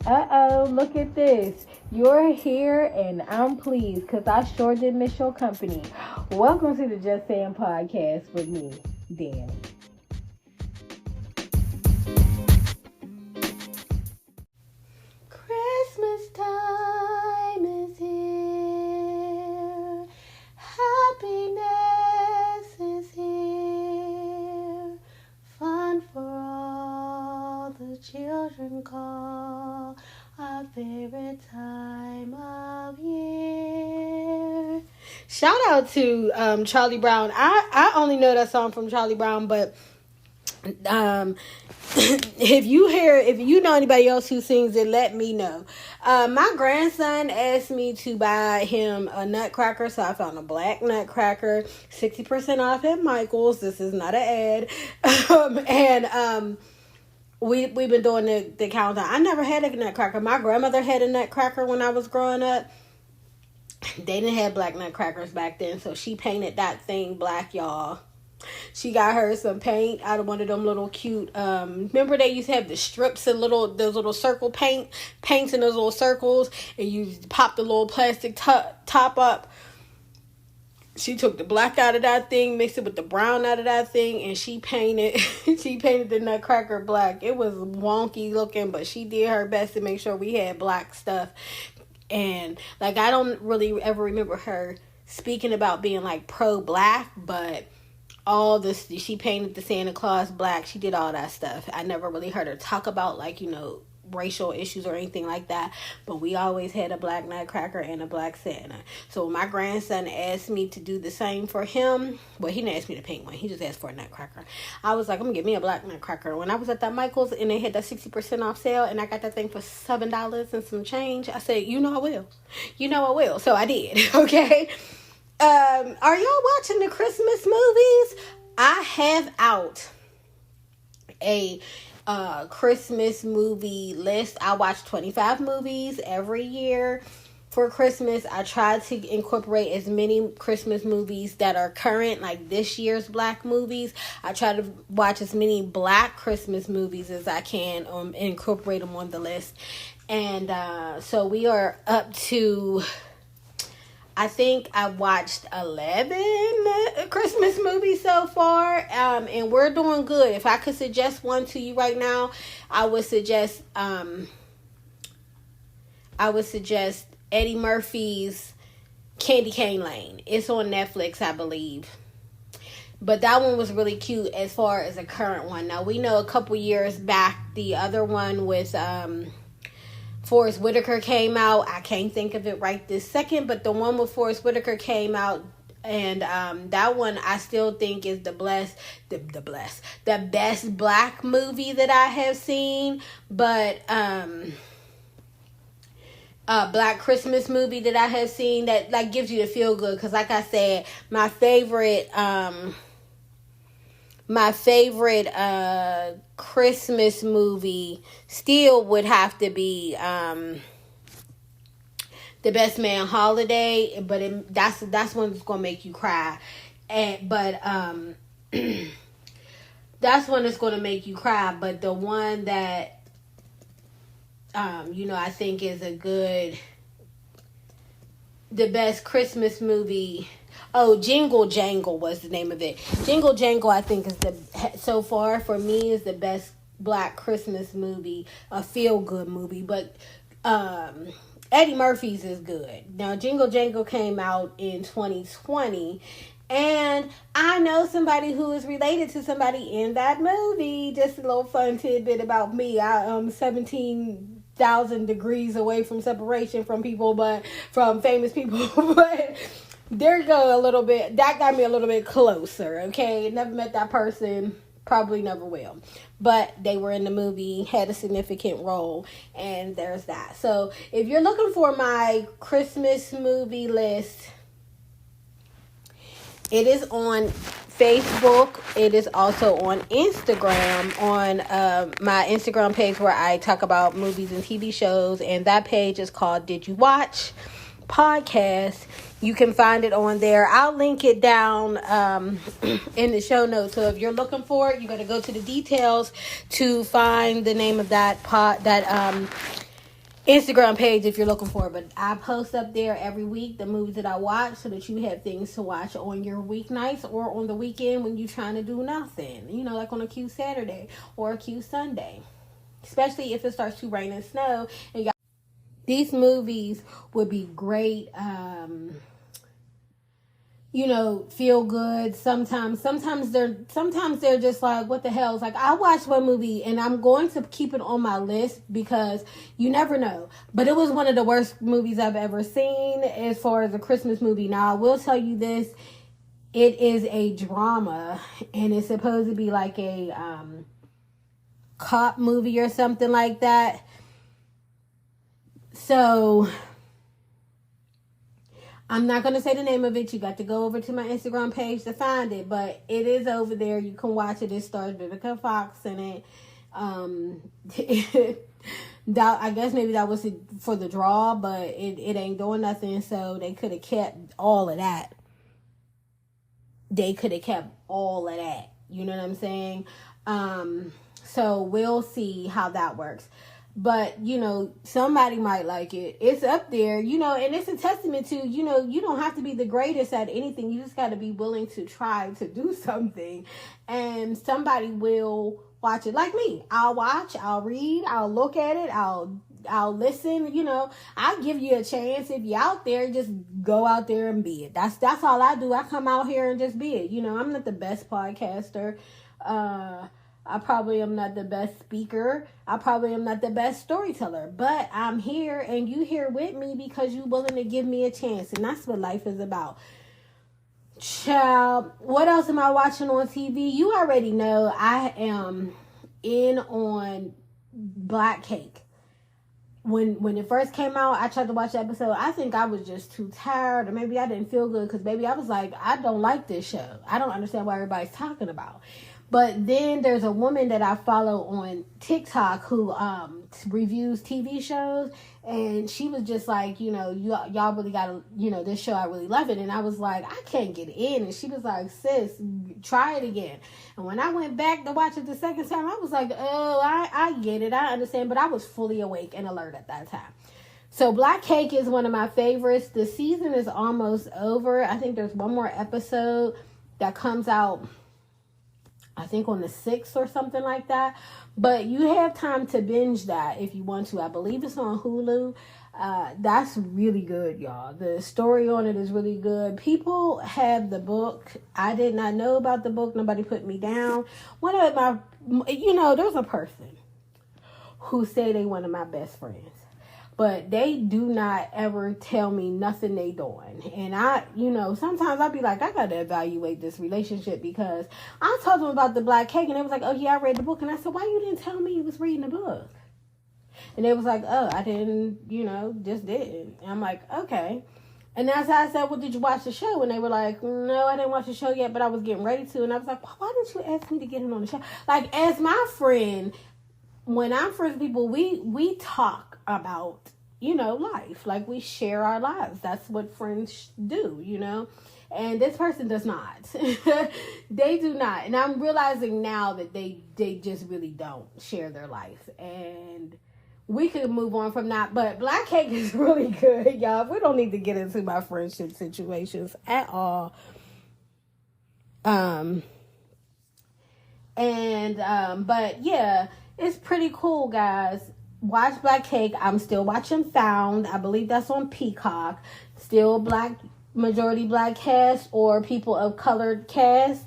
Look at this. You're here and I'm pleased because I sure did miss your company. Welcome to the Just Saying podcast with me, Danny. Christmas time is here. Happiness is here. Fun for all the children call our favorite time of year. Shout out to Charlie Brown. I only know that song from Charlie Brown, but if you know anybody else who sings it, let me know. My grandson asked me to buy him a nutcracker, so I found a black nutcracker, 60% off at Michael's. This is not an ad. We've been doing the countdown. I never had a nutcracker. My grandmother had a nutcracker when I was growing up. They didn't have black nutcrackers back then, so she painted that thing black, y'all. She got her some paint out of one of them little cute, remember they used to have the strips and those little circle paints in those little circles, and you pop the little plastic top up. She took the black out of that thing, mixed it with the brown out of that thing, and she painted the nutcracker black. It was wonky looking, but she did her best to make sure we had black stuff. And I don't really ever remember her speaking about being pro-black, but all this, she painted the Santa Claus black. She did all that stuff. I never really heard her talk about racial issues or anything like that, but we always had a black nutcracker and a black Santa. So when my grandson asked me to do the same for him, well, he didn't ask me to paint one, he just asked for a nutcracker. I was like, I'm gonna get me a black nutcracker. When I was at that Michael's and they had that 60% off sale and I got that thing for $7 and some change, I said, I will. So I did. Okay. Are y'all watching the Christmas movies? I have out a Christmas movie list. I watch 25 movies every year for Christmas. I try to incorporate as many Christmas movies that are current, like this year's black movies. I try to watch as many black Christmas movies as I can, and incorporate them on the list. And so we are up to, I think I watched 11 Christmas movies so far, and we're doing good. If I could suggest one to you right now, I would suggest Eddie Murphy's Candy Cane Lane. It's on Netflix, I believe. But that one was really cute as far as a current one. Now, we know a couple years back, the other one with Forrest Whitaker came out. I can't think of it right this second, but the one with Forrest Whitaker came out, and that one I still think is the best black movie that I have seen. But black Christmas movie that I have seen that gives you the feel good, because like I said, my favorite Christmas movie still would have to be The Best Man Holiday, but that's one that's gonna make you cry, but that's one that's gonna make you cry. But the one that I think is the best Christmas movie. Oh, Jingle Jangle was the name of it. Jingle Jangle, I think, so far for me is the best black Christmas movie, a feel-good movie. But Eddie Murphy's is good. Now, Jingle Jangle came out in 2020, and I know somebody who is related to somebody in that movie. Just a little fun tidbit about me. I am 17,000 degrees away from separation from famous people, but there you go, a little bit. That got me a little bit closer, okay? Never met that person, probably never will. But they were in the movie, had a significant role, and there's that. So if you're looking for my Christmas movie list, it is on Facebook. It is also on Instagram, on my Instagram page where I talk about movies and TV shows, and that page is called Did You Watch Podcast. You can find it on there. I'll link it down in the show notes. So if you're looking for it, you got to go to the details to find the name of that Instagram page if you're looking for it. But I post up there every week the movies that I watch so that you have things to watch on your weeknights or on the weekend when you're trying to do nothing. You know, like on a cute Saturday or a cute Sunday. Especially if it starts to rain and snow. And y'all, these movies would be great. You know, feel good. Sometimes they're just like, what the hell? It's like, I watched one movie and I'm going to keep it on my list because you never know. But it was one of the worst movies I've ever seen as far as a Christmas movie. Now, I will tell you this. It is a drama and it's supposed to be like a cop movie or something like that. So I'm not going to say the name of it. You got to go over to my Instagram page to find it. But it is over there. You can watch it. It stars Vivica Fox in it. I guess maybe that was for the draw. But it ain't doing nothing. So they could have kept all of that. You know what I'm saying? So we'll see how that works. But, you know, somebody might like it. It's up there, you know, and it's a testament to, you know, you don't have to be the greatest at anything. You just got to be willing to try to do something. And somebody will watch it like me. I'll watch, I'll read, I'll look at it, I'll listen, you know. I'll give you a chance. If you're out there, just go out there and be it. That's all I do. I come out here and just be it. You know, I'm not the best podcaster. I probably am not the best speaker. I probably am not the best storyteller. But I'm here and you here with me because you're willing to give me a chance. And that's what life is about. Child, what else am I watching on TV? You already know I am in on Black Cake. When it first came out, I tried to watch the episode. I think I was just too tired, or maybe I didn't feel good because, baby, I was like, I don't like this show. I don't understand what everybody's talking about. But then there's a woman that I follow on TikTok who reviews TV shows. And she was just like, you know, y'all really got to, you know, this show, I really love it. And I was like, I can't get in. And she was like, sis, try it again. And when I went back to watch it the second time, I was like, oh, I get it. I understand. But I was fully awake and alert at that time. So Black Cake is one of my favorites. The season is almost over. I think there's one more episode that comes out, I think on the 6th or something like that. But you have time to binge that if you want to. I believe it's on Hulu. That's really good, y'all. The story on it is really good. People have the book. I did not know about the book. Nobody put me down. One of my, you know, there's a person who say they one of my best friends. But they do not ever tell me nothing they doing. And I, you know, sometimes I'll be like, I got to evaluate this relationship because I told them about the Black Cake and they was like, oh yeah, I read the book. And I said, why you didn't tell me you was reading the book? And they was like, oh, I didn't, you know, just didn't. And I'm like, okay. And that's how I said, well, did you watch the show? And they were like, no, I didn't watch the show yet, but I was getting ready to. And I was like, well, why didn't you ask me to get him on the show? Like, as my friend, when I'm friends with people, we talk about, you know, life. Like, we share our lives. That's what friends do, you know. And this person does not. They do not. And I'm realizing now that they just really don't share their life. And we could move on from that. But Black Cake is really good, y'all. We don't need to get into my friendship situations at all. But yeah, it's pretty cool, guys. Watch Black Cake. I'm still watching Found. I believe that's on Peacock. Still majority black cast or people of colored cast.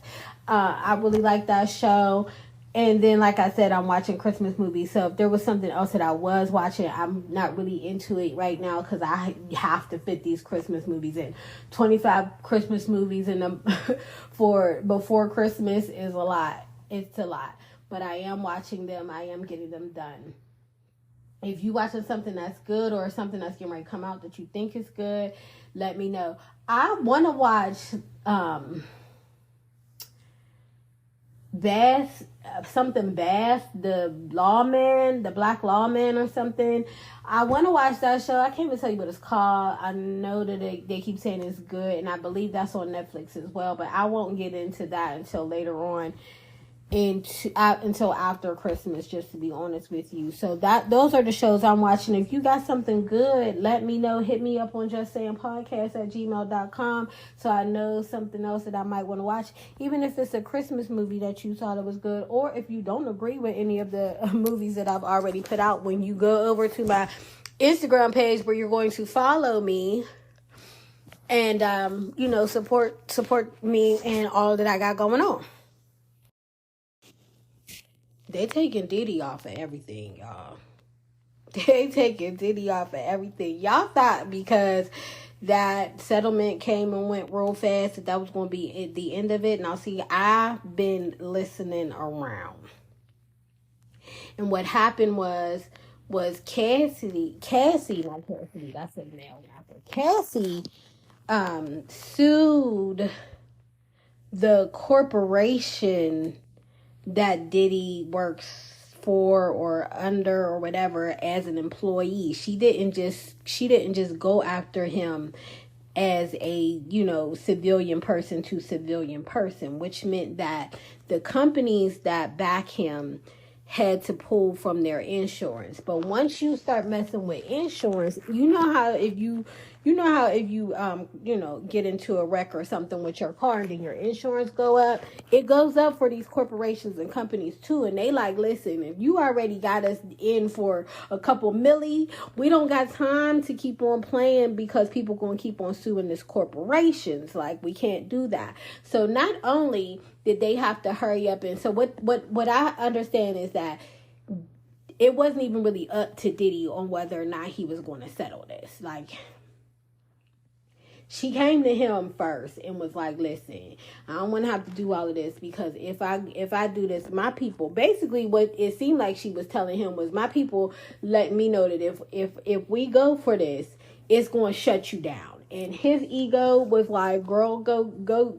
I really like that show. And then, like I said, I'm watching Christmas movies. So if there was something else that I was watching, I'm not really into it right now because I have to fit these Christmas movies in. 25 Christmas movies in them for before Christmas is a lot. It's a lot. But I am watching them. I am getting them done. If you watching something that's good or something that's getting ready to come out that you think is good, let me know. I want to watch Bath, the lawman, the black lawman or something. I want to watch that show. I can't even tell you what it's called. I know that they keep saying it's good, and I believe that's on Netflix as well, but I won't get into that until later on. until after Christmas, just to be honest with you. So those are the shows I'm watching. If you got something good, let me know. Hit me up on JusSayinpodcast@gmail.com so I know something else that I might want to watch. Even if it's a Christmas movie that you thought it was good, or if you don't agree with any of the movies that I've already put out, when you go over to my Instagram page where you're going to follow me and support me and all that I got going on. They taking Diddy off of everything, y'all. They taking Diddy off of everything. Y'all thought because that settlement came and went real fast that was going to be at the end of it. Now, see, I've been listening around. And what happened was Cassie, that's a male rapper. Cassie sued the corporation that Diddy works for or under or whatever as an employee. She didn't just go after him as a, civilian person to civilian person, which meant that the companies that back him had to pull from their insurance. But once you start messing with insurance, you know how if you get into a wreck or something with your car and then your insurance go up, it goes up for these corporations and companies too. And they like, listen, if you already got us in for a couple milli, we don't got time to keep on playing because people going to keep on suing these corporations. Like, we can't do that. So not only did they have to hurry up, and so what I understand is that it wasn't even really up to Diddy on whether or not he was going to settle this. Like, she came to him first and was like, listen, I don't want to have to do all of this because if I do this, my people, basically what it seemed like she was telling him was, my people let me know that if we go for this, it's going to shut you down. And his ego was like, girl, go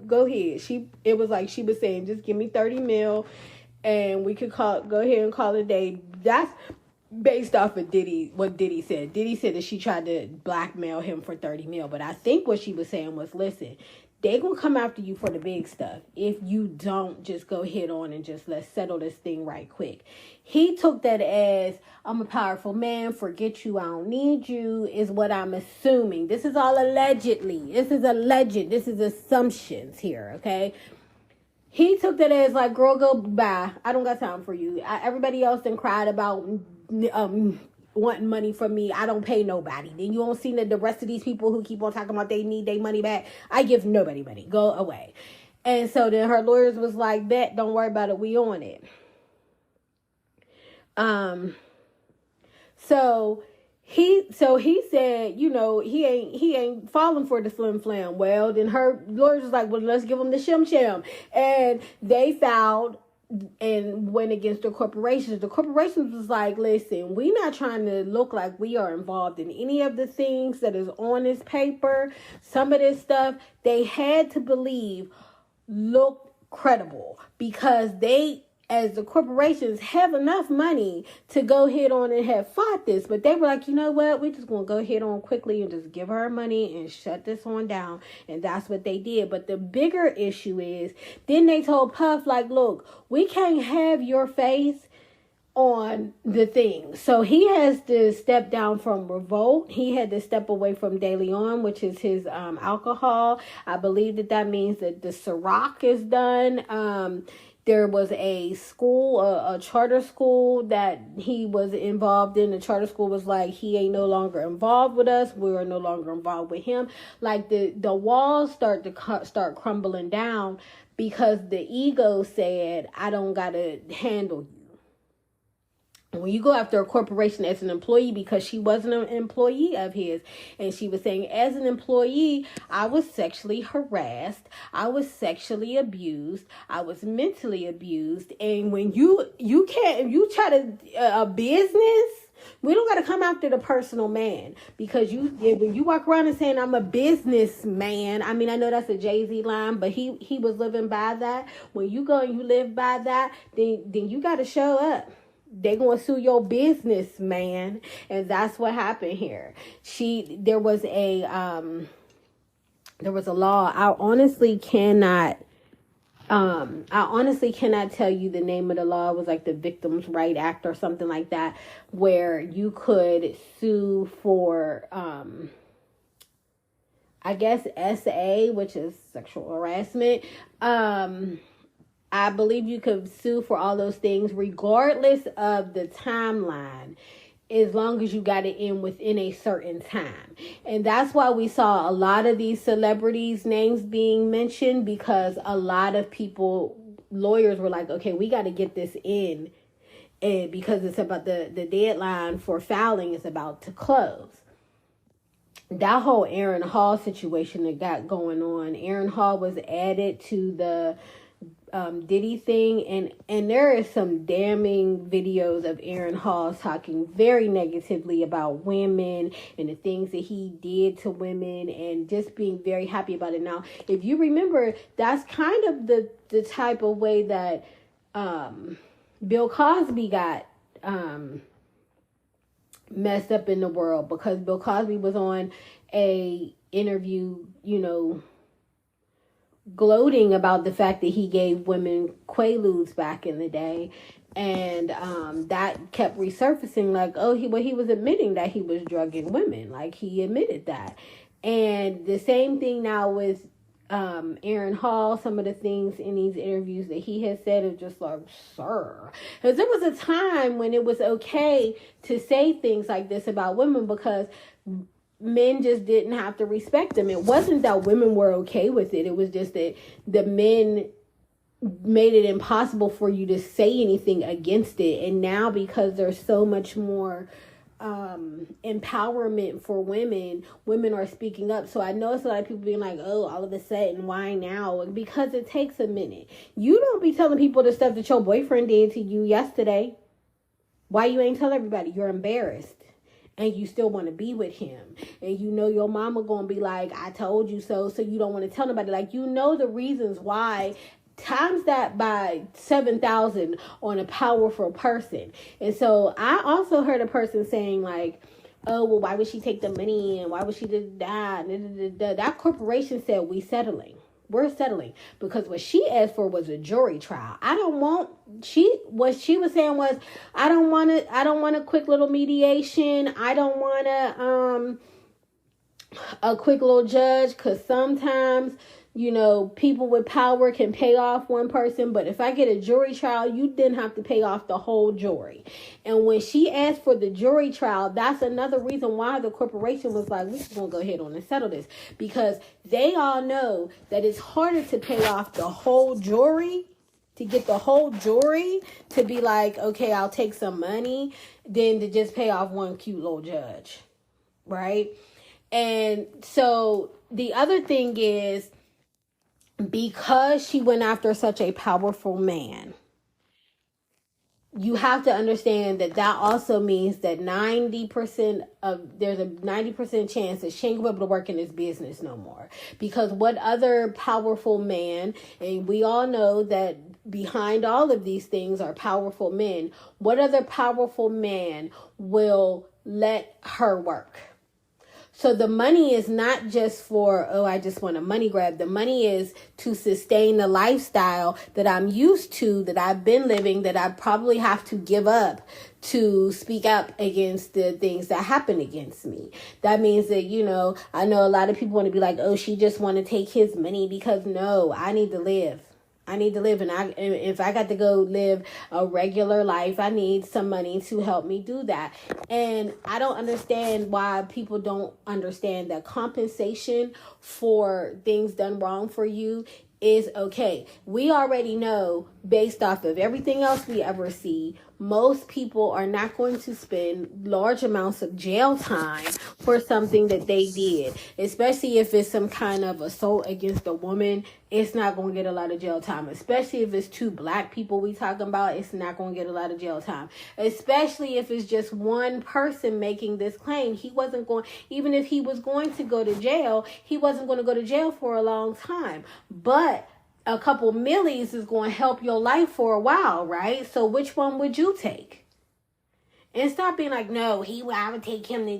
ahead. It was like she was saying, just give me 30 mil and we could go ahead and call it a day. That's based off of what Diddy said. Diddy said that she tried to blackmail him for 30 mil. But I think what she was saying was, listen, they gonna come after you for the big stuff if you don't just go hit on and just let's settle this thing right quick. He took that as, I'm a powerful man, forget you, I don't need you, is what I'm assuming. This is all allegedly. This is alleged. This is assumptions here, okay? He took that as like, girl, go bye. I don't got time for you. Everybody else then cried about wanting money from me. I don't pay nobody. Then you don't see that the rest of these people who keep on talking about they need their money back. I give nobody money. Go away. And so then her lawyers was like, bet, don't worry about it. We on it. So he said, he ain't falling for the flim flam. Well, then her lawyers was like, well, let's give him the shim shim. And they filed and went against the corporations. The corporations was like, listen, we not trying to look like we are involved in any of the things that is on this paper. Some of this stuff they had to believe looked credible because they, as the corporations, have enough money to go ahead on and have fought this. But they were like, you know what? We're just going to go ahead on quickly and just give her money and shut this one down. And that's what they did. But the bigger issue is, then they told Puff, like, look, we can't have your face on the thing. So he has to step down from Revolt. He had to step away from De Leon, which is his alcohol. I believe that means that the Ciroc is done. There was a school, a charter school that he was involved in. The charter school was like, he ain't no longer involved with us. We are no longer involved with him. Like the walls start crumbling down because the ego said, I don't got to handle you. When you go after a corporation as an employee, because she wasn't an employee of his, and she was saying, as an employee, I was sexually harassed, I was sexually abused, I was mentally abused, and when you try to a business, we don't got to come after the personal man, because when you walk around and saying I'm a businessman, I mean, I know that's a Jay-Z line, but he was living by that. When you go and you live by that, then you got to show up. They gonna sue your business, man. And that's what happened here. There was a law. I honestly cannot I honestly cannot tell you the name of the law. It was like the Victims' Right Act or something like that, where you could sue for, I guess, SA, which is sexual harassment. I believe you could sue for all those things regardless of the timeline, as long as you got it in within a certain time. And that's why we saw a lot of these celebrities' names being mentioned, because a lot of lawyers were like, okay, we got to get this in, and because it's about the deadline for filing is about to close. That whole Aaron Hall situation that got going on, Aaron Hall was added to the Diddy thing, and there is some damning videos of Aaron Hall talking very negatively about women and the things that he did to women, and just being very happy about it. Now, if you remember, that's kind of the type of way that Bill Cosby got messed up in the world, because Bill Cosby was on a interview, gloating about the fact that he gave women quaaludes back in the day, and that kept resurfacing, like, he was admitting that he was drugging women, like he admitted that. And the same thing now with Aaron Hall. Some of the things in these interviews that he has said are just like, sir, because there was a time when it was okay to say things like this about women, because men just didn't have to respect them. It wasn't that women were okay with it. It was just that the men made it impossible for you to say anything against it. And now, because there's so much more empowerment for women are speaking up. So I notice a lot of people being like, oh, all of a sudden, why now? Because it takes a minute. You don't be telling people the stuff that your boyfriend did to you yesterday. Why you ain't tell everybody? You're embarrassed. And you still want to be with him. And your mama going to be like, I told you so. So you don't want to tell nobody. Like, the reasons why. Times that by 7,000 on a powerful person. And so I also heard a person saying like, oh, well, why would she take the money? And why would she do that? That corporation said, we're settling. Because what she asked for was a jury trial. What she was saying was, I don't want a quick little mediation. I don't want a quick little judge, because sometimes, people with power can pay off one person, but if I get a jury trial, you then have to pay off the whole jury. And when she asked for the jury trial, that's another reason why the corporation was like, we're just going to go ahead on and settle this, because they all know that it's harder to pay off the whole jury, to get the whole jury to be like, okay, I'll take some money, than to just pay off one cute little judge, right? And so the other thing is, because she went after such a powerful man, you have to understand that also means that there's a 90% chance that she ain't gonna be able to work in this business no more. Because what other powerful man, and we all know that behind all of these things are powerful men, what other powerful man will let her work? So the money is not just for, I just want a money grab. The money is to sustain the lifestyle that I'm used to, that I've been living, that I probably have to give up to speak up against the things that happen against me. That means that, I know a lot of people want to be like, oh, she just want to take his money, because no, I need to live. And if I got to go live a regular life, I need some money to help me do that. And I don't understand why people don't understand that compensation for things done wrong for you is okay. We already know, based off of everything else we ever see, most people are not going to spend large amounts of jail time for something that they did, especially if it's some kind of assault against a woman. It's not going to get a lot of jail time, especially if it's two black people we talking about. It's not going to get a lot of jail time, especially if it's just one person making this claim. Even if he was going to go to jail, he wasn't going to go to jail for a long time. But a couple millies is going to help your life for a while, right? So which one would you take? And stop being like, no, I would take him, he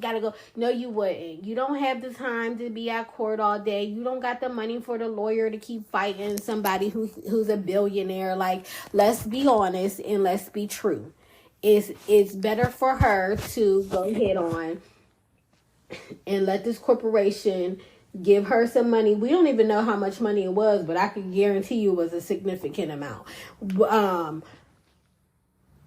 got to go. No, you wouldn't. You don't have the time to be at court all day. You don't got the money for the lawyer to keep fighting somebody who's a billionaire. Like, let's be honest and let's be true. It's better for her to go head on and let this corporation give her some money. We don't even know how much money it was, but I can guarantee you it was a significant amount.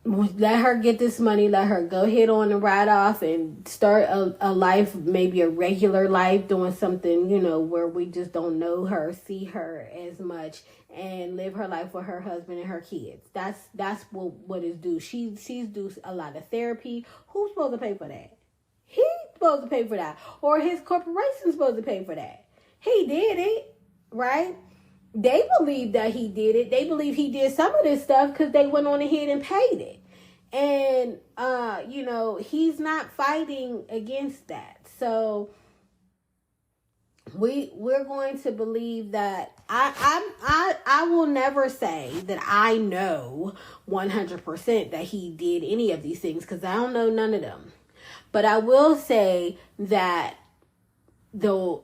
Let her get this money. Let her go ahead on and ride off and start a life, maybe a regular life, doing something, where we just don't know her, see her as much, and live her life with her husband and her kids. That's what is due. She's due a lot of therapy. Who's supposed to pay for that? He's supposed to pay for that. Or his corporation's supposed to pay for that. He did it, right? They believe that he did it. They believe he did some of this stuff because they went on ahead and paid it. And, he's not fighting against that. So we're going to believe that I will never say that I know 100% that he did any of these things because I don't know none of them. But I will say that the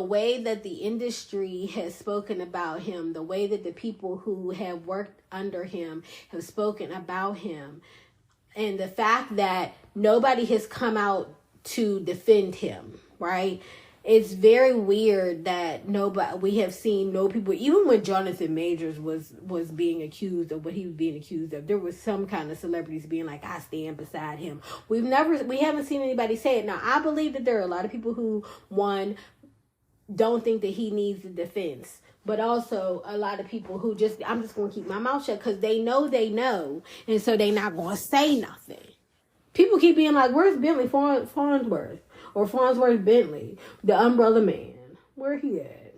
way that the industry has spoken about him, the way that the people who have worked under him have spoken about him, and the fact that nobody has come out to defend him, right? It's very weird that we have seen no people, even when Jonathan Majors was being accused of what he was being accused of, there was some kind of celebrities being like, I stand beside him. We haven't seen anybody say it. Now, I believe that there are a lot of people who, don't think that he needs the defense, but also a lot of people who I'm just going to keep my mouth shut because they know, and so they not going to say nothing. People keep being like, where's Bentley Farnsworth or Farnsworth Bentley, the umbrella man? Where he at?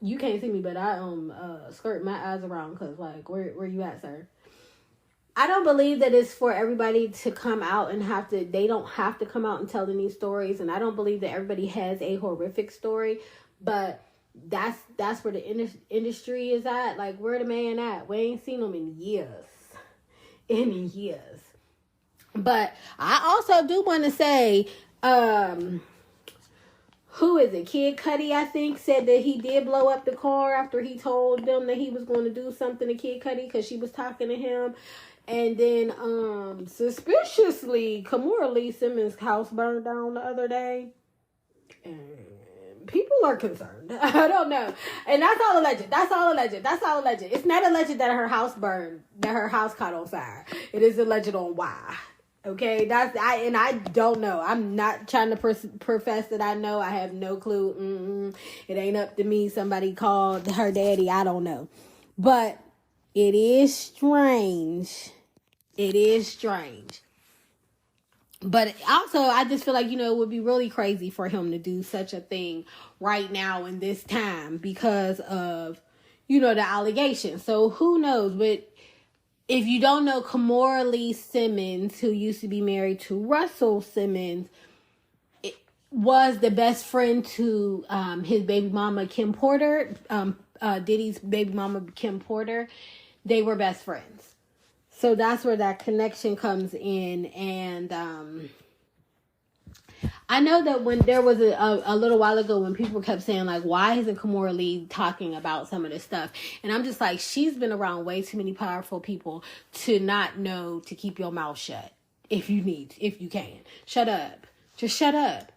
You can't see me, but I skirt my eyes around because where you at, sir? I don't believe that it's for everybody to come out and they don't have to come out and tell these stories. And I don't believe that everybody has a horrific story, but that's where the industry is at. Like, where the man at? We ain't seen him in years. But I also do want to say, who is it? Kid Cudi, I think, said that he did blow up the car after he told them that he was going to do something to Kid Cudi because she was talking to him. And then, suspiciously, Kimora Lee Simmons' house burned down the other day. And people are concerned. I don't know. And that's all alleged. It's not alleged that her house burned, that her house caught on fire. It is alleged on why. Okay? I don't know. I'm not trying to profess that I know. I have no clue. It ain't up to me. Somebody called her daddy. I don't know. But it is strange. But also, I just feel like, it would be really crazy for him to do such a thing right now in this time because of, the allegations. So who knows? But if you don't know, Kimora Lee Simmons, who used to be married to Russell Simmons, was the best friend to his baby mama, Kim Porter, Diddy's baby mama, Kim Porter. They were best friends. So that's where that connection comes in. And I know that when there was a little while ago when people kept saying, like, why isn't Kimora Lee talking about some of this stuff? And I'm just like, she's been around way too many powerful people to not know to keep your mouth shut if you can. Shut up. Just shut up.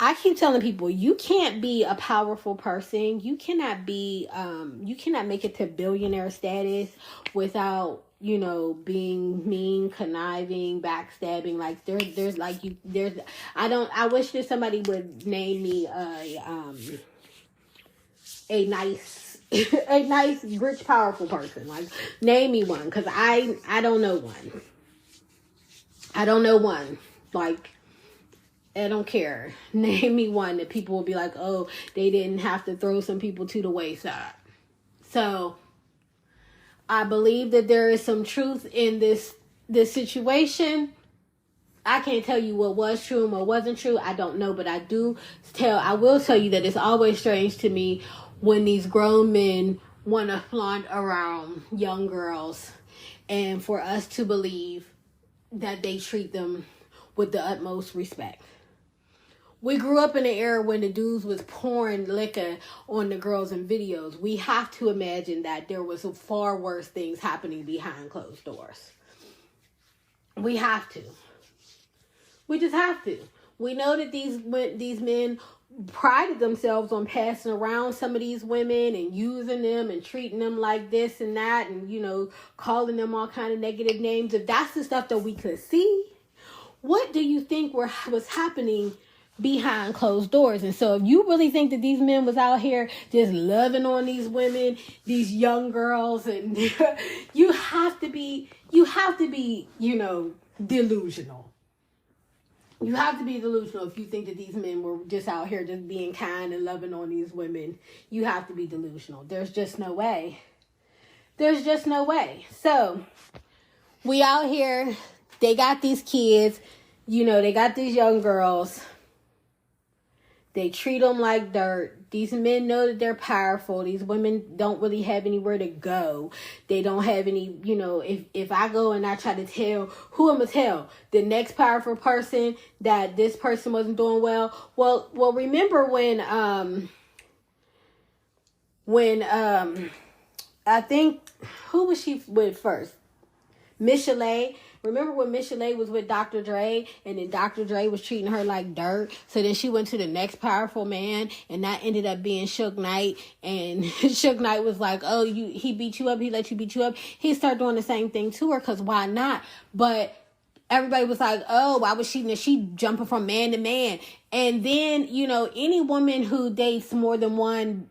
I keep telling people, you can't be a powerful person. You cannot make it to billionaire status without, being mean, conniving, backstabbing. Like I wish that somebody would name me a nice, rich, powerful person. Like, name me one. 'Cause I don't know one. Like, I don't care. Name me one that people will be like, oh, they didn't have to throw some people to the wayside. So I believe that there is some truth in this situation. I can't tell you what was true and what wasn't true. I don't know, but I will tell you that it's always strange to me when these grown men want to flaunt around young girls and for us to believe that they treat them with the utmost respect. We grew up in an era when the dudes was pouring liquor on the girls in videos. We have to imagine that there was far worse things happening behind closed doors. We have to. We just have to. We know that these men prided themselves on passing around some of these women and using them and treating them like this and that and, calling them all kind of negative names. If that's the stuff that we could see, what do you think was happening behind closed doors? And so if you really think that these men was out here just loving on these women, these young girls, and you have to be, delusional. You have to be delusional if you think that these men were just out here just being kind and loving on these women. You have to be delusional. There's just no way. There's just no way. So we out here, they got these kids, they got these young girls. They treat them like dirt. These men know that they're powerful. These women don't really have anywhere to go. They don't have any, if I go and I try to tell, who am I tell? The next powerful person that this person wasn't doing well. Well, remember when I think, who was she with first? Miss Chalet. Remember when Miss Chalet was with Dr. Dre and then Dr. Dre was treating her like dirt? So then she went to the next powerful man and that ended up being Suge Knight. And Suge Knight was like, oh, he beat you up. He let you beat you up. He started doing the same thing to her because why not? But everybody was like, oh, why was she jumping from man to man? And then, any woman who dates more than one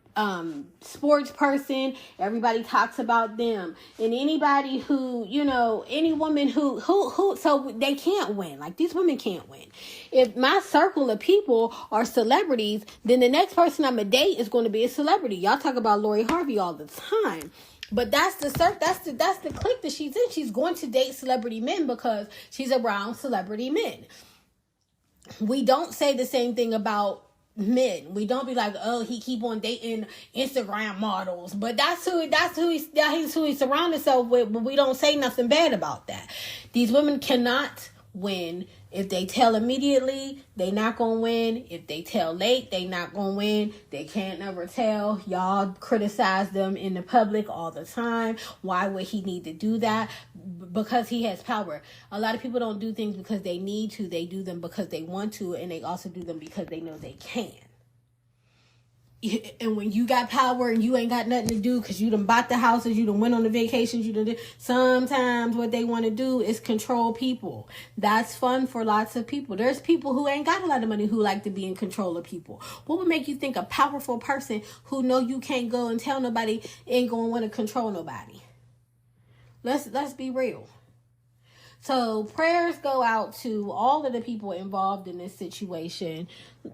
sports person, everybody talks about them. And anybody who, any woman who so they can't win. Like, these women can't win. If my circle of people are celebrities, then the next person I'm going to date is going to be a celebrity. Y'all talk about Lori Harvey all the time. But that's the clique that she's in. She's going to date celebrity men because she's around celebrity men. We don't say the same thing about men. We don't be like, oh, he keep on dating Instagram models. But that's who he surrounds himself with. But we don't say nothing bad about that. These women cannot win. If they tell immediately, they not gonna win. If they tell late, they not gonna win. They can't never tell. Y'all criticize them in the public all the time. Why would he need to do that? Because he has power. A lot of people don't do things because they need to. They do them because they want to, and they also do them because they know they can. And when you got power and you ain't got nothing to do because you done bought the houses, you done went on the vacations, sometimes what they want to do is control people. That's fun for lots of people. There's people who ain't got a lot of money who like to be in control of people. What would make you think a powerful person who know you can't go and tell nobody ain't going to want to control nobody? Let's be real. So prayers go out to all of the people involved in this situation.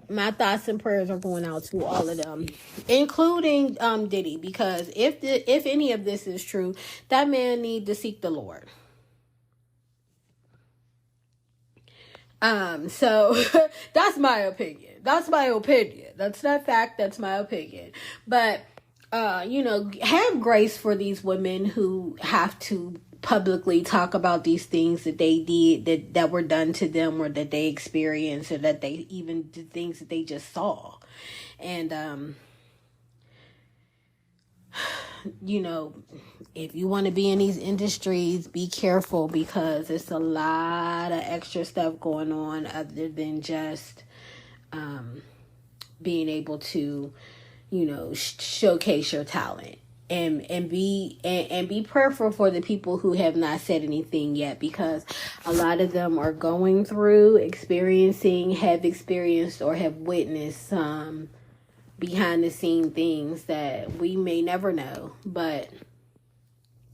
My thoughts and prayers are going out to all of them, including Diddy, because if any of this is true, that man need to seek the Lord. So that's my opinion. That's not fact. That's my opinion. But have grace for these women who have to publicly talk about these things that they did that were done to them or that they experienced or that they even did things that they just saw. And if you want to be in these industries, be careful because it's a lot of extra stuff going on other than just being able to showcase your talent. And be prayerful for the people who have not said anything yet, because a lot of them are going through, have experienced, or have witnessed some behind the scene things that we may never know, but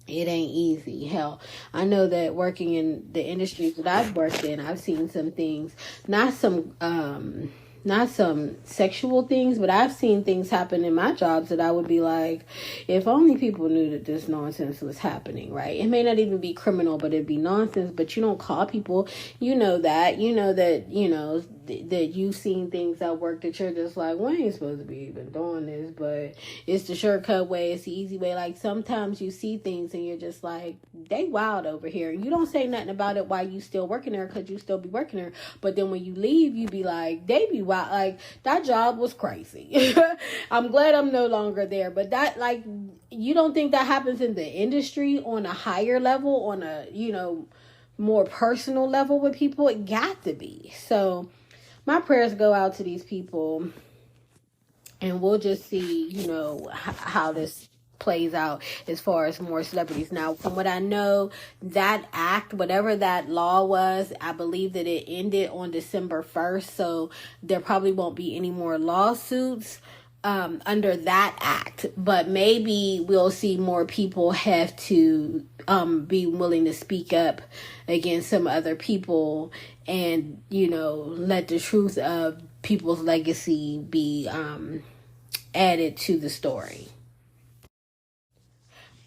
it ain't easy. Hell, I know that working in the industries that I've worked in, I've seen some things, not some not some sexual things, but I've seen things happen in my jobs that I would be like, if only people knew that this nonsense was happening, right? It may not even be criminal, but it'd be nonsense. But you don't call people. You know that that you've seen things at work that you're just like, we ain't supposed to be even doing this, but it's the shortcut way, it's the easy way. Like, sometimes you see things and you're just like, they wild over here. You don't say nothing about it while you still working there, because you still be working there. But then when you leave, you be like, they be wild. Like, that job was crazy. I'm glad I'm no longer there. But that, like, you don't think that happens in the industry on a higher level, on a, more personal level with people? It got to be. So my prayers go out to these people, and we'll just see, how this plays out as far as more celebrities. Now, from what I know, that act, whatever that law was, I believe that it ended on December 1st, so there probably won't be any more lawsuits under that act, but maybe we'll see more people have to be willing to speak up against some other people, and let the truth of people's legacy be added to the story.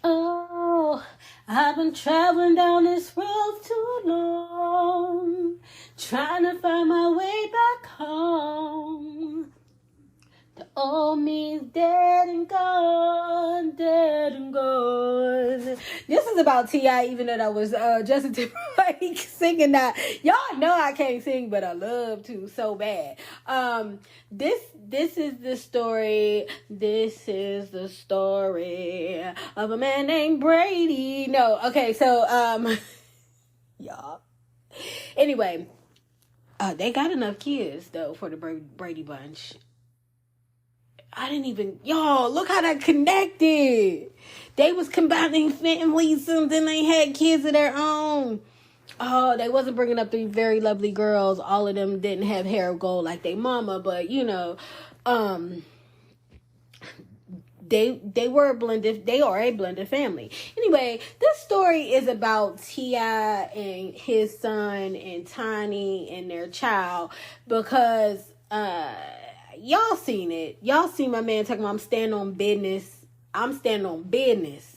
Oh, I've been traveling down this road too long, trying to find my way back home. The old me's dead and gone, dead and gone. This is about T.I., even though that was Justin Timberlake singing that. Y'all know I can't sing, but I love to so bad. This is the story. This is the story of a man named Brady. No, okay, so y'all. Anyway, they got enough kids though for the Brady bunch. Y'all, look how that connected. They was combining families, and then they had kids of their own. Oh, they wasn't bringing up three very lovely girls. All of them didn't have hair of gold like their mama, but they were a blended. They are a blended family. Anyway, this story is about T.I. and his son and Tiny and their child, because y'all seen it. Y'all seen my man talking about, I'm standing on business.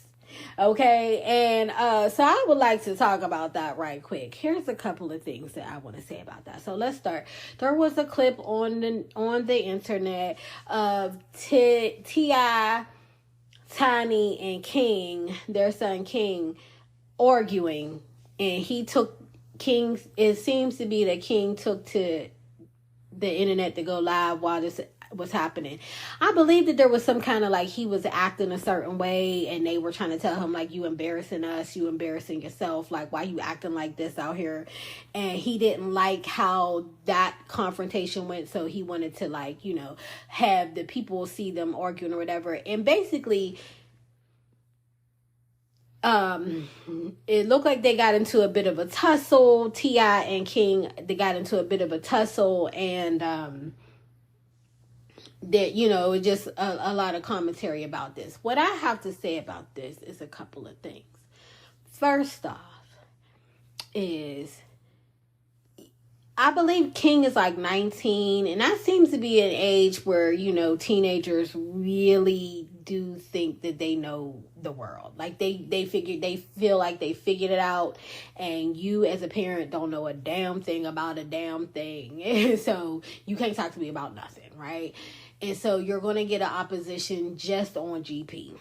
Okay, and so I would like to talk about that right quick. Here's a couple of things that I want to say about that. So let's start. There was a clip on the internet of T.I., Tiny, and King, their son King, arguing, and it seems to be that King took to the internet to go live while this was happening. I believe that there was some kind of, like, he was acting a certain way, and they were trying to tell him, like, you embarrassing us, you embarrassing yourself, like, why you acting like this out here? And he didn't like how that confrontation went, so he wanted to, like, have the people see them arguing or whatever. And basically, it looked like they got into a bit of a tussle. T.I. and King, they got into a bit of a tussle, and that just a lot of commentary about this. What I have to say about this is a couple of things. First off, is I believe King is like 19, and that seems to be an age where, teenagers really do think that they know the world. Like, they feel like they figured it out, and you as a parent don't know a damn thing about a damn thing. And so you can't talk to me about nothing, right? And so you're going to get an opposition just on GP.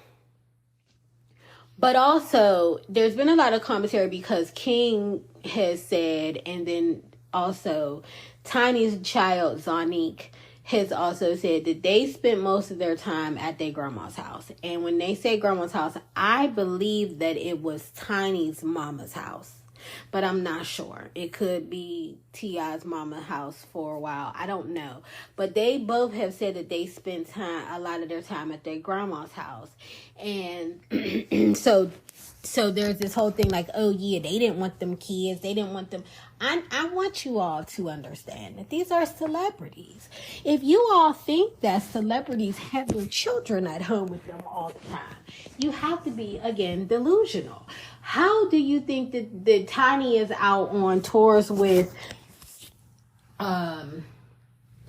But also, there's been a lot of commentary because King has said, and then also Tiny's child, Zonique, has also said that they spent most of their time at their grandma's house. And when they say grandma's house, I believe that it was Tiny's mama's house. But I'm not sure. It could be T.I.'s mama's house for a while. I don't know. But they both have said that they spent a lot of their time at their grandma's house. And so there's this whole thing like, oh yeah, they didn't want them kids. They didn't want them. I want you all to understand that these are celebrities. If you all think that celebrities have their children at home with them all the time, you have to be, again, delusional. How do you think that Tiny is out on tours with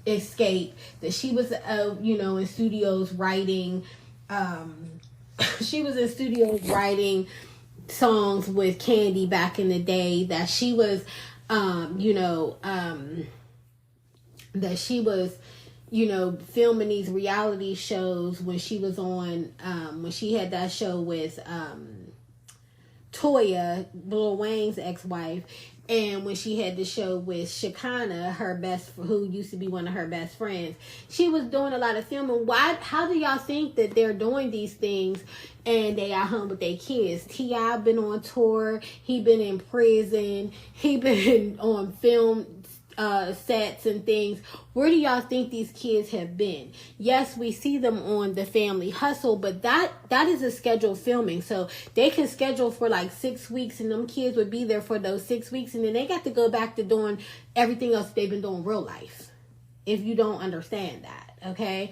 escape, that she was, in studios writing, she was in studios writing songs with Candy back in the day, that she was, that she was, filming these reality shows when she was on, when she had that show with Toya, Lil Wayne's ex-wife, and when she had the show with Shekinah, who used to be one of her best friends. She was doing a lot of filming. How do y'all think that they're doing these things and they at home with their kids? T.I. been on tour. He been in prison. He been on film sets and things. Where do y'all think these kids have been? Yes, we see them on The Family Hustle, but that is a scheduled filming. So they can schedule for like 6 weeks, and them kids would be there for those 6 weeks, and then they got to go back to doing everything else they've been doing real life. If you don't understand that, okay?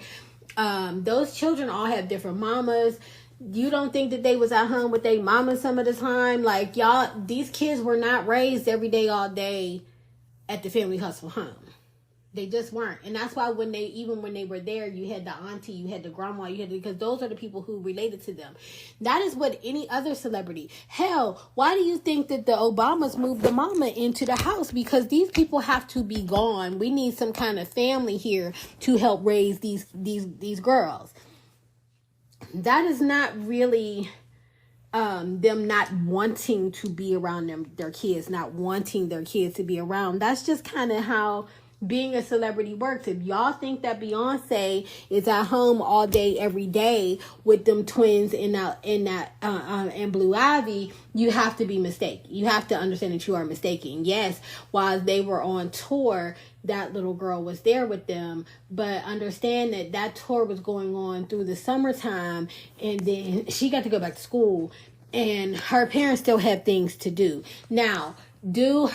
Those children all have different mamas. You don't think that they was at home with their mama some of the time? Like, y'all, these kids were not raised every day, all day at the Family Hustle home. They just weren't. And that's why when they were there, you had the auntie, you had the grandma, because those are the people who related to them. That is what any other celebrity. Hell, why do you think that the Obamas moved the mama into the house? Because these people have to be gone. We need some kind of family here to help raise these girls. That is not really them not wanting to be around their kids, not wanting their kids to be around. That's just kind of how being a celebrity works. If y'all think that Beyonce is at home all day, every day with them twins and Blue Ivy, you have to be mistaken. You have to understand that you are mistaken. Yes, while they were on tour, that little girl was there with them, but understand that tour was going on through the summertime, and then she got to go back to school, and her parents still have things to do. Now, do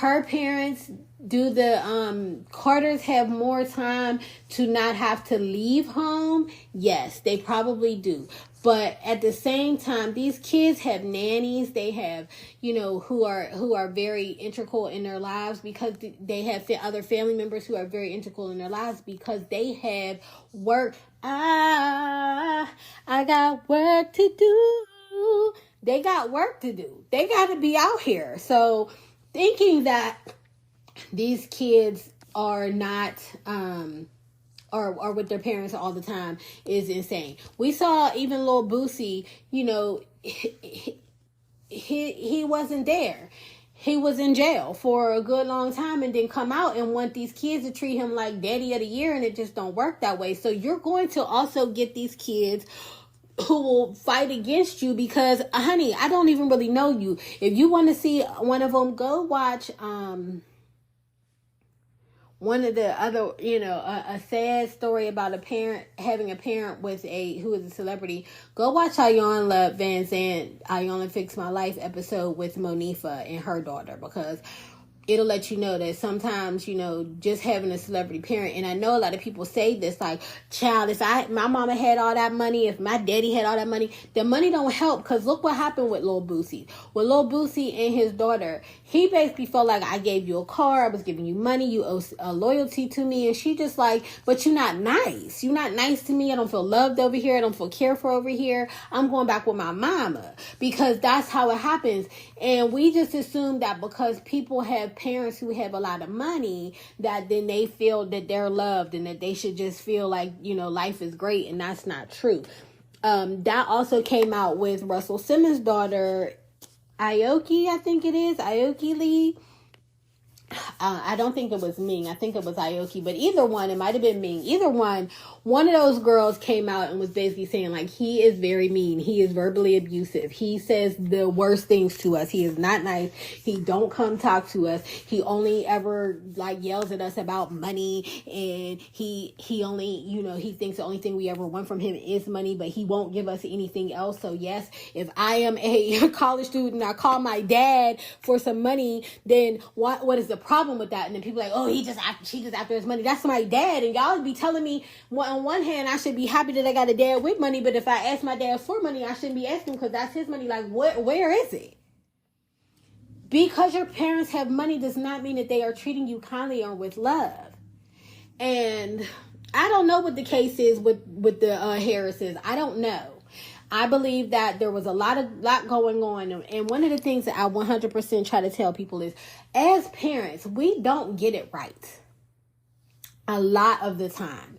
the Carters have more time to not have to leave home? Yes, they probably do. But at the same time, these kids have nannies. They have, who are very integral in their lives, because they have other family members who are very integral in their lives, because they have work. I got work to do. They got work to do. They got to be out here. So thinking that these kids are not or with their parents all the time is insane. We saw even Lil Boosie, he wasn't there. He was in jail for a good long time and didn't come out, and want these kids to treat him like daddy of the year, and it just don't work that way. So you're going to also get these kids who will fight against you because, honey, I don't even really know you. If you want to see one of them, go watch one of the other, a sad story about having a parent who is a celebrity. Go watch Iyanla Vanzant, Iyanla Fix My Life episode with Monifa and her daughter, because it'll let you know that sometimes, just having a celebrity parent, and I know a lot of people say this, like, child, if my mama had all that money, if my daddy had all that money, the money don't help, because look what happened with Lil Boosie. With Lil Boosie and his daughter, he basically felt like, I gave you a car, I was giving you money, you owe a loyalty to me, and she just like, but you're not nice. You're not nice to me. I don't feel loved over here. I don't feel cared for over here. I'm going back with my mama, because that's how it happens. And we just assume that because people have parents who have a lot of money, that then they feel that they're loved and that they should just feel like, life is great. And that's not true. That also came out with Russell Simmons' daughter, Aoki, I think it is, Aoki Lee. I don't think it was Ming. I think it was Aoki, but either one, it might have been Ming. Either one of those girls came out and was basically saying, like, he is very mean. He is verbally abusive. He says the worst things to us. He is not nice. He don't come talk to us. He only ever yells at us about money, and he only, he thinks the only thing we ever want from him is money, but he won't give us anything else. So yes, if I am a college student, I call my dad for some money, then what is the problem with that? And then people are like, oh, she just after his money. That's my dad. And y'all be telling me, on one hand, I should be happy that I got a dad with money, but if I ask my dad for money, I shouldn't be asking because that's his money. Like, where is it? Because your parents have money does not mean that they are treating you kindly or with love. And I don't know what the case is with the Harrises. I don't know. I believe that there was a lot going on. And one of the things that I 100% try to tell people is, as parents, we don't get it right a lot of the time.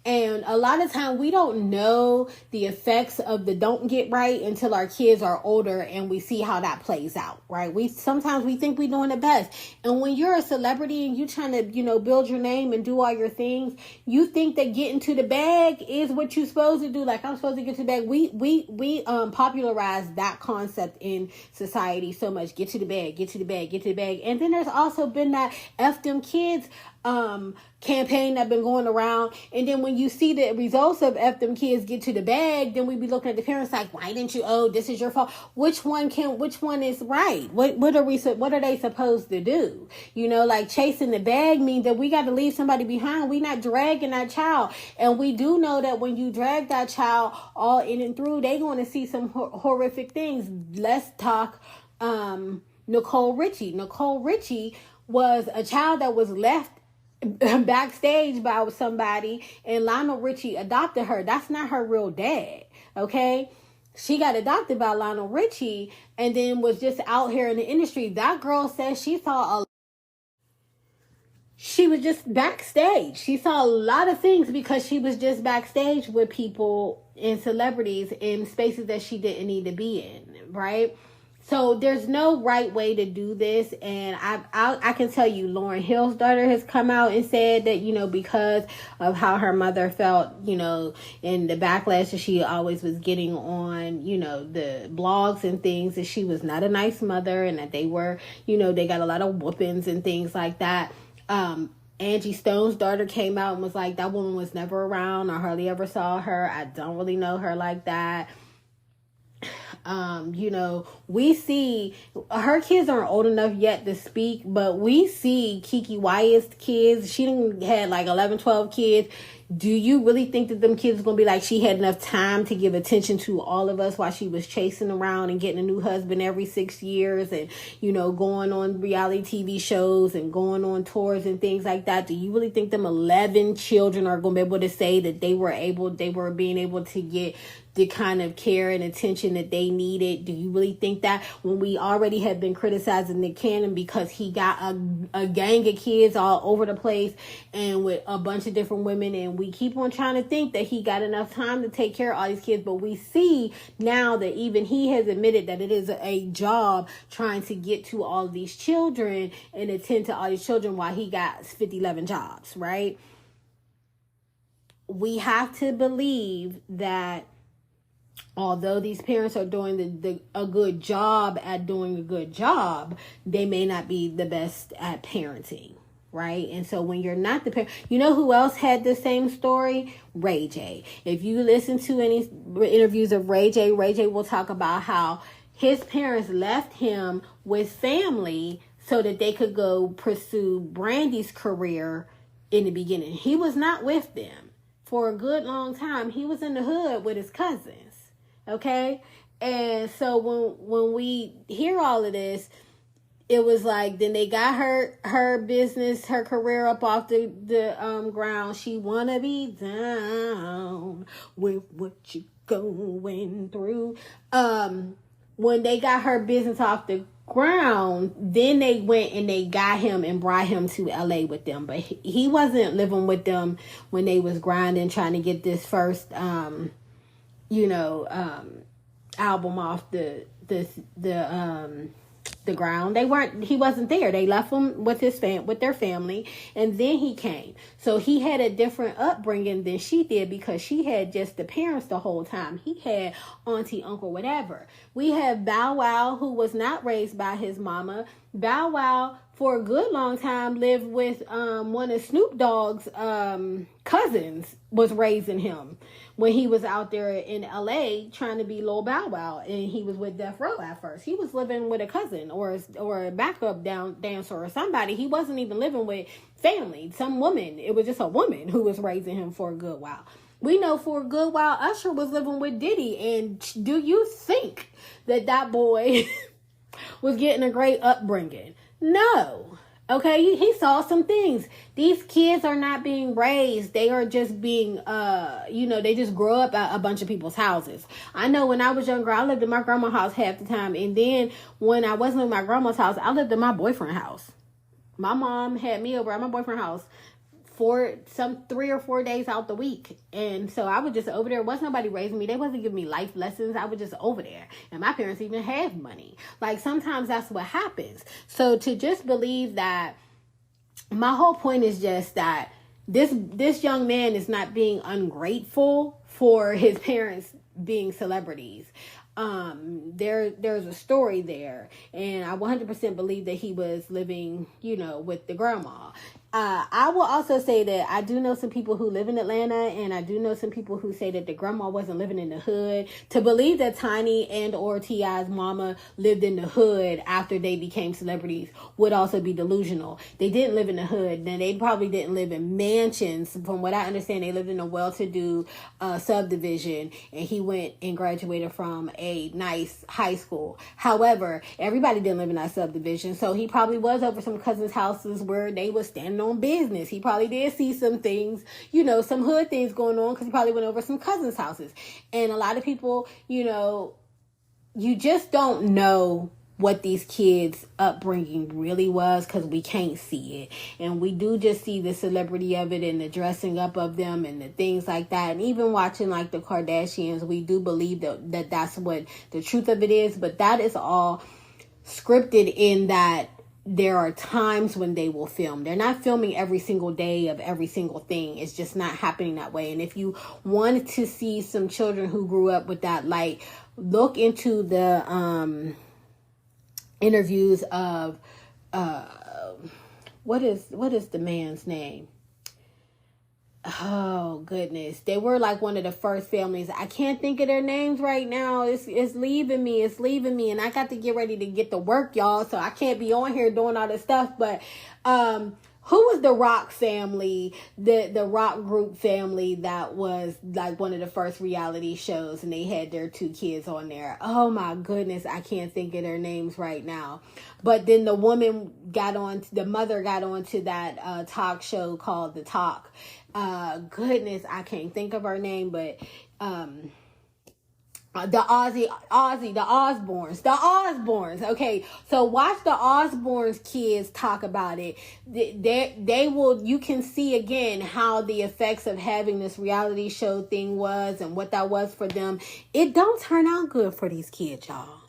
And a lot of time we don't know the effects of the don't get right until our kids are older and we see how that plays out, right? Sometimes we think we're doing the best. And when you're a celebrity and you're trying to, build your name and do all your things, you think that getting to the bag is what you're supposed to do. Like, I'm supposed to get to the bag. We popularized that concept in society so much. Get to the bag, get to the bag, get to the bag. And then there's also been that F them kids campaign that been going around, and then when you see the results of F them kids get to the bag, then we be looking at the parents like, why didn't you? Oh, this is your fault. Which one is right? What are they supposed to do? Like, chasing the bag means that we got to leave somebody behind. We not dragging that child, and we do know that when you drag that child all in and through, they going to see some horrific things. Let's talk Nicole Richie. Nicole Richie was a child that was left backstage by somebody, and Lionel Richie adopted her. That's not her real dad, okay? She got adopted by Lionel Richie and then was just out here in the industry. That girl says she was just backstage. She saw a lot of things because she was just backstage with people and celebrities in spaces that she didn't need to be in, right? So there's no right way to do this. And I can tell you, Lauryn Hill's daughter has come out and said that, because of how her mother felt, and the backlash that she always was getting on, the blogs and things, that she was not a nice mother, and that they were, they got a lot of whoopings and things like that. Angie Stone's daughter came out and was like, that woman was never around. I hardly ever saw her. I don't really know her like that. We see her kids aren't old enough yet to speak, but we see Keke Wyatt's kids. She done had like 11, 12 kids. Do you really think that them kids are going to be like, she had enough time to give attention to all of us while she was chasing around and getting a new husband every 6 years and, going on reality TV shows and going on tours and things like that? Do you really think them 11 children are going to be able to say that they were being able to get the kind of care and attention that they needed? Do you really think that, when we already have been criticizing Nick Cannon because he got a gang of kids all over the place and with a bunch of different women, and we keep on trying to think that he got enough time to take care of all these kids, but we see now that even he has admitted that it is a job trying to get to all of these children and attend to all these children while he got 11 jobs, right? We have to believe that although these parents are doing a good job at doing a good job, they may not be the best at parenting, right? And so when you're not the parent, who else had the same story? Ray J. If you listen to any interviews of Ray J will talk about how his parents left him with family so that they could go pursue Brandy's career in the beginning. He was not with them for a good long time. He was in the hood with his cousins. Okay. And so when we hear all of this, it was like, then they got her business, her career up off the ground. She wanna be down with what you going through. When they got her business off the ground, then they went and they got him and brought him to LA with them. But he wasn't living with them when they was grinding, trying to get this first album off the ground. He wasn't there. They left him with their family, and then he came. So he had a different upbringing than she did, because she had just the parents the whole time. He had auntie, uncle, whatever. We have Bow Wow, who was not raised by his mama. Bow Wow, for a good long time, lived with one of Snoop Dogg's cousins, was raising him when he was out there in LA trying to be Lil Bow Wow, and he was with Death Row at first. He was living with a cousin or a backup dancer or somebody. He wasn't even living with family, some woman. It was just a woman who was raising him for a good while. We know for a good while Usher was living with Diddy, and do you think that boy was getting a great upbringing? No. Okay, he saw some things. These kids are not being raised. They are just being, they just grow up at a bunch of people's houses. I know when I was younger, I lived in my grandma's house half the time. And then when I wasn't in my grandma's house, I lived in my boyfriend's house. My mom had me over at my boyfriend's house for some 3 or 4 days out the week. And so I was just over there. Wasn't nobody raising me. They wasn't giving me life lessons. I was just over there. And my parents even had money. Like, sometimes that's what happens. So to just believe that, my whole point is just that this young man is not being ungrateful for his parents being celebrities. There's a story there, and I 100% believe that he was living, with the grandma. I will also say that I do know some people who live in Atlanta, and I do know some people who say that the grandma wasn't living in the hood. To believe that Tiny and or T.I.'s mama lived in the hood after they became celebrities would also be delusional. They didn't live in the hood, and they probably didn't live in mansions. From what I understand, they lived in a well-to-do subdivision, and he went and graduated from a nice high school. However, everybody didn't live in that subdivision, so he probably was over some cousins' houses where they was standing on business. He probably did see some things, some hood things going on, because he probably went over some cousins' houses. And a lot of people, you just don't know what these kids' upbringing really was, because we can't see it. And we do just see the celebrity of it and the dressing up of them and the things like that. And even watching like the Kardashians, we do believe that that's what the truth of it is. But that is all scripted in that there are times when they will film. They're not filming every single day of every single thing. It's just not happening that way. And if you wanted to see some children who grew up with that light, look into the interviews of what is the man's name? Oh goodness, they were like one of the first families. I can't think of their names right now. It's leaving me, and I got to get ready to get to work, y'all, so I can't be on here doing all this stuff. But who was the Rock family, the Rock group family that was like one of the first reality shows, and they had their 2 kids on there? Oh my goodness, I can't think of their names right now. But then the mother got on to that talk show called The Talk. Goodness, I can't think of her name, but the Osbournes. Okay, so watch the Osbournes kids talk about it. They will. You can see again how the effects of having this reality show thing was and what that was for them. It don't turn out good for these kids, y'all.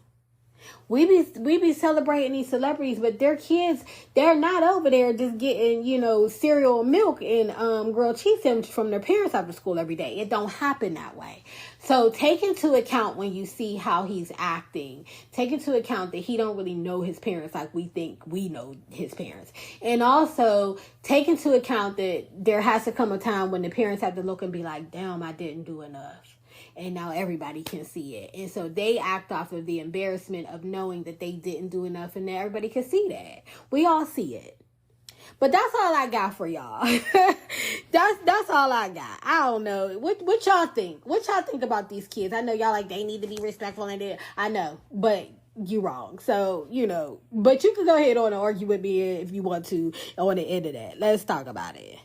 We be celebrating these celebrities, but their kids, they're not over there just getting, cereal and milk and grilled cheese sandwiches from their parents after school every day. It don't happen that way. So take into account when you see how he's acting. Take into account that he don't really know his parents like we think we know his parents. And also take into account that there has to come a time when the parents have to look and be like, damn, I didn't do enough. And now everybody can see it. And so they act off of the embarrassment of knowing that they didn't do enough, and that everybody can see that. We all see it. But that's all I got for y'all. That's all I got. I don't know. What y'all think? What y'all think about these kids? I know y'all like they need to be respectful and they. I know, but you wrong. So, but you can go ahead on and argue with me if you want to on the end of that. Let's talk about it.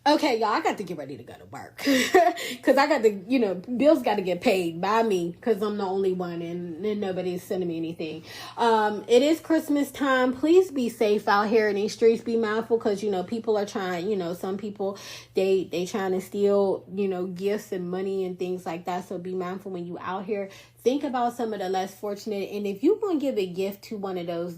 Okay, y'all, I got to get ready to go to work because I got to, bills got to get paid by me because I'm the only one and nobody's sending me anything. It is Christmas time. Please be safe out here in these streets. Be mindful because, people are trying, some people, they trying to steal, gifts and money and things like that. So be mindful when you out here. Think about some of the less fortunate. And if you want to give a gift to one of those,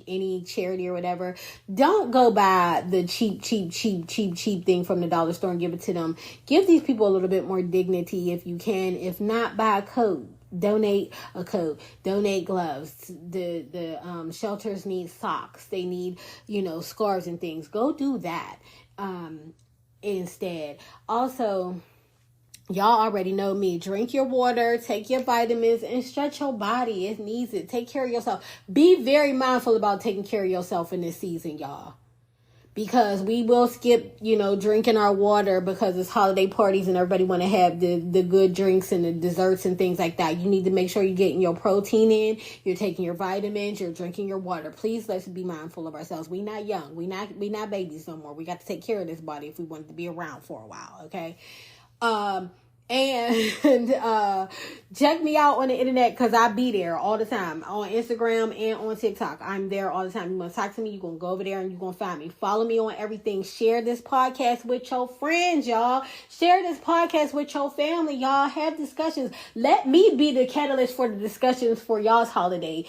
any charity or whatever, don't go buy the cheap thing from the dollar store and give it to them. Give these people a little bit more dignity if you can. If not, buy a coat. Donate a coat. Donate gloves. The shelters need socks. They need, scarves and things. Go do that instead. Also, y'all already know me. Drink your water, take your vitamins, and stretch your body. It needs it. Take care of yourself. Be very mindful about taking care of yourself in this season, y'all. because we will skip, drinking our water because it's holiday parties and everybody want to have the good drinks and the desserts and things like that. You need to make sure you're getting your protein in, you're taking your vitamins, you're drinking your water. Please, let's be mindful of ourselves. We not young. We not babies no more. We got to take care of this body if we want it to be around for a while, okay? And check me out on the internet because I be there all the time on Instagram and on TikTok. I'm there all the time. You want to talk to me, you're going to go over there and you're going to find me. Follow me on everything. Share this podcast with your friends, y'all. Share this podcast with your family, y'all. Have discussions. Let me be the catalyst for the discussions for y'all's holiday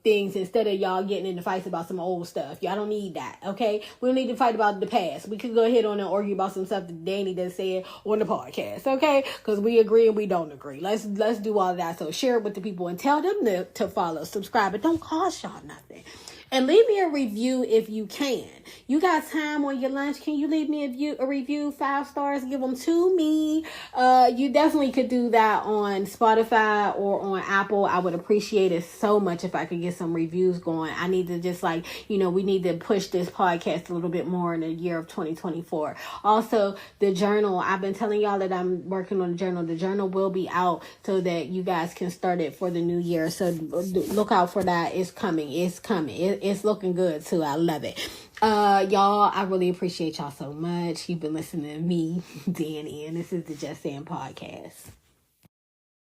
things instead of y'all getting into fights about some old stuff. Y'all don't need that, okay? We don't need to fight about the past. We could go ahead on and argue about some stuff that Danny done said on the podcast, okay? Because we agree and we don't agree. Let's do all of that. So share it with the people and tell them to follow, subscribe. It don't cost y'all nothing. And leave me a review if you can. You got time on your lunch? Can you leave me a review? 5 stars. Give them to me. You definitely could do that on Spotify or on Apple. I would appreciate it so much if I could get some reviews going. I need to just we need to push this podcast a little bit more in the year of 2024. Also, the journal. I've been telling y'all that I'm working on the journal. The journal will be out so that you guys can start it for the new year. So look out for that. It's coming. It's coming. It's looking good too. I love it. Y'all, I really appreciate y'all so much. You've been listening to me, Danny, and this is the Just Saying podcast.